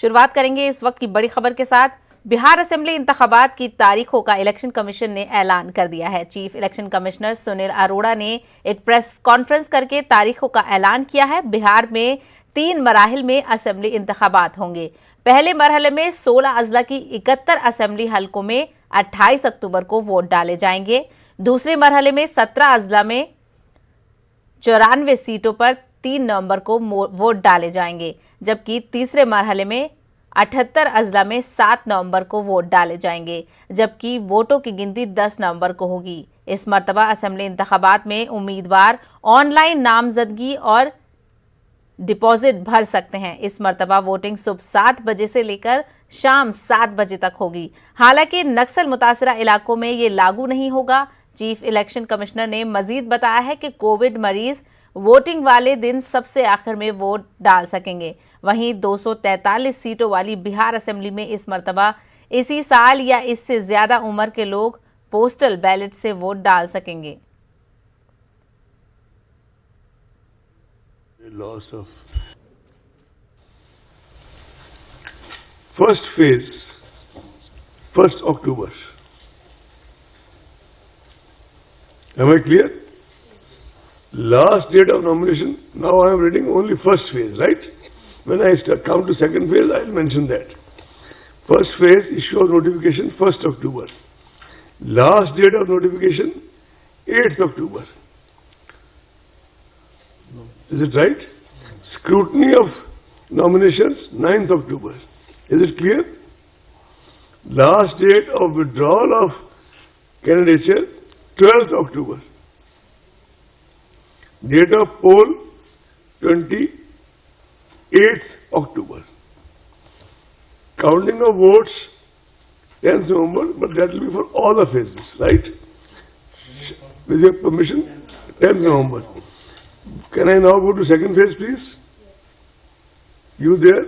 शुरुआत करेंगे इस वक्त की बड़ी खबर के साथ। बिहार असेंबली इंतखाबात की तारीखों का इलेक्शन कमीशन ने ऐलान कर दिया है। Chief election commissioner Sunil Arora ने एक प्रेस कॉन्फ्रेंस करके तारीखों का ऐलान किया है। बिहार में 3 मराहिल में असेंबली इंतखाबात होंगे। पहले मरहले में 16 अजला की 71 असेंबली हलकों में 28 अक्टूबर को वोट डाले जाएंगे। दूसरे मरहले में 17 अजला में 94 सीटों पर 3 नवंबर को वोट डाले जाएंगे, जबकि तीसरे मरहले में 78 अजला में 7 नवंबर को वोट डाले जाएंगे, जबकि वोटों की गिनती 10 नवंबर को होगी। इस मर्तबा असेंबली इंतखाबात में उम्मीदवार ऑनलाइन नामजदगी और डिपॉजिट भर सकते हैं। इस मर्तबा वोटिंग सुबह 7 बजे से लेकर शाम 7 बजे तक होगी। हालांकि नक्सल मुतासरा इलाकों में ये लागू नहीं होगा। चीफ इलेक्शन कमिश्नर ने मजीद बताया है कि कोविड मरीज वोटिंग वाले दिन सबसे आखिर में वोट डाल सकेंगे। वहीं 243 सीटों वाली बिहार असेंबली में इस मर्तबा इसी साल या इससे ज्यादा उम्र के लोग पोस्टल बैलेट से वोट डाल सकेंगे। Loss of first phase, 1st October. Am I clear? Last date of nomination, now I am reading only first phase, right? When I come to second phase, I will mention that. First phase, issue of notification, 1st October. Last date of notification, 8th October. Is it right? Scrutiny of nominations, 9th October. Is it clear? Last date of withdrawal of candidature, 12th October. Date of poll, 28th October. Counting of votes, 10th November, but that will be for all the phases, right? With your permission, 10th November. Can I now go to second phase, please? You there?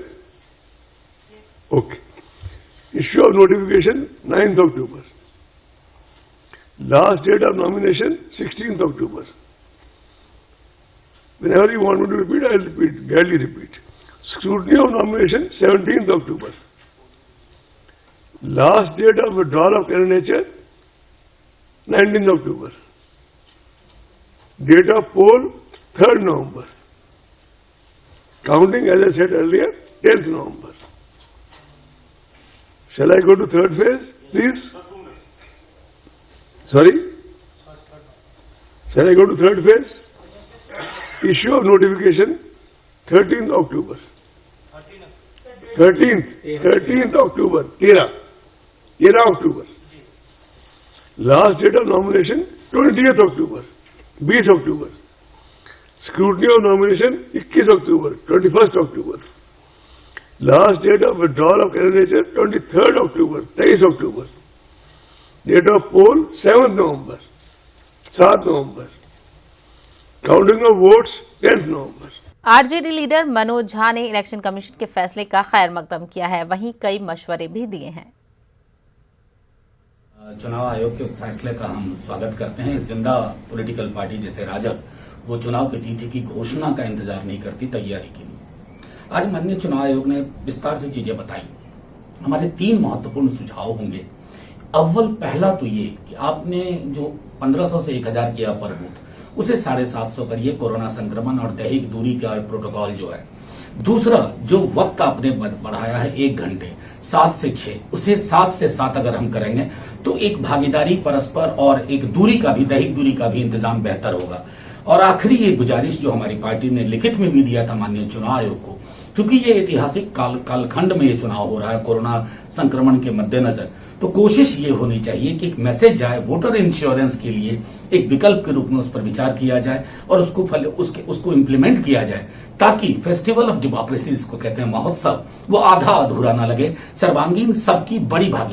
Okay. Issue of notification, 9th October. Last date of nomination, 16th October. Whenever you want me to repeat, I will repeat, gladly repeat. Scrutiny of nomination, 17th October. Last date of withdrawal of candidature, 19th October. Date of poll, 3rd November. Counting, as I said earlier, 10th November. Shall I go to third phase, please? Sorry? Shall I go to third phase? Issue of notification, 13th October. 13th October. 13 October. Last date of nomination, 20th October. 20 October. Scrutiny of nomination, 21 October, 21st October. Last date of withdrawal of candidature, 23rd October, 23 October. Date of poll, 7th November, 7 November. Counting of votes, 10th November. RJD leader Manoj Jha ने election commission के फैसले का खैर मकदम किया है। वहीं कई मशवरे भी दिए हैं। चुनाव आयोग के फैसले का हम स्वागत करते हैं। जिंदा पॉलिटिकल पार्टी जैसे राजग वो चुनाव की तिथि की घोषणा का इंतजार नहीं करती, तैयारी के लिए। आज माननीय चुनाव आयोग ने विस्तार से चीजें बताई। हमारे 3 महत्वपूर्ण सुझाव होंगे। अव्वल पहला तो ये कि आपने जो 1500 से 1000 किया पर बूथ, उसे 750 करिए। कोरोना संक्रमण और दैहिक दूरी का प्रोटोकॉल जो है। दूसरा, जो वक्त आपने बढ़ाया है 1 घंटे, 7 से 6, उसे 7 से 7 अगर हम करेंगे तो एक भागीदारी परस्पर और एक दूरी का भी, दैहिक दूरी का भी इंतजाम बेहतर होगा। और आखिरी ये गुजारिश जो हमारी पार्टी ने लिखित में भी दिया था माननीय चुनाव आयोग को, चूंकि ये ऐतिहासिक कालखंड में ये चुनाव हो रहा है कोरोना संक्रमण के मद्देनजर, तो कोशिश ये होनी चाहिए कि एक मैसेज जाए वोटर इंश्योरेंस के लिए, एक विकल्प के रूप में उस पर विचार किया जाए और उसको इम्प्लीमेंट किया जाए, ताकि फेस्टिवल ऑफ डेमोक्रेसी, इसको कहते हैं महोत्सव, वो आधा अधूरा ना लगे। सर्वांगीण सबकी बड़ी भागीदारी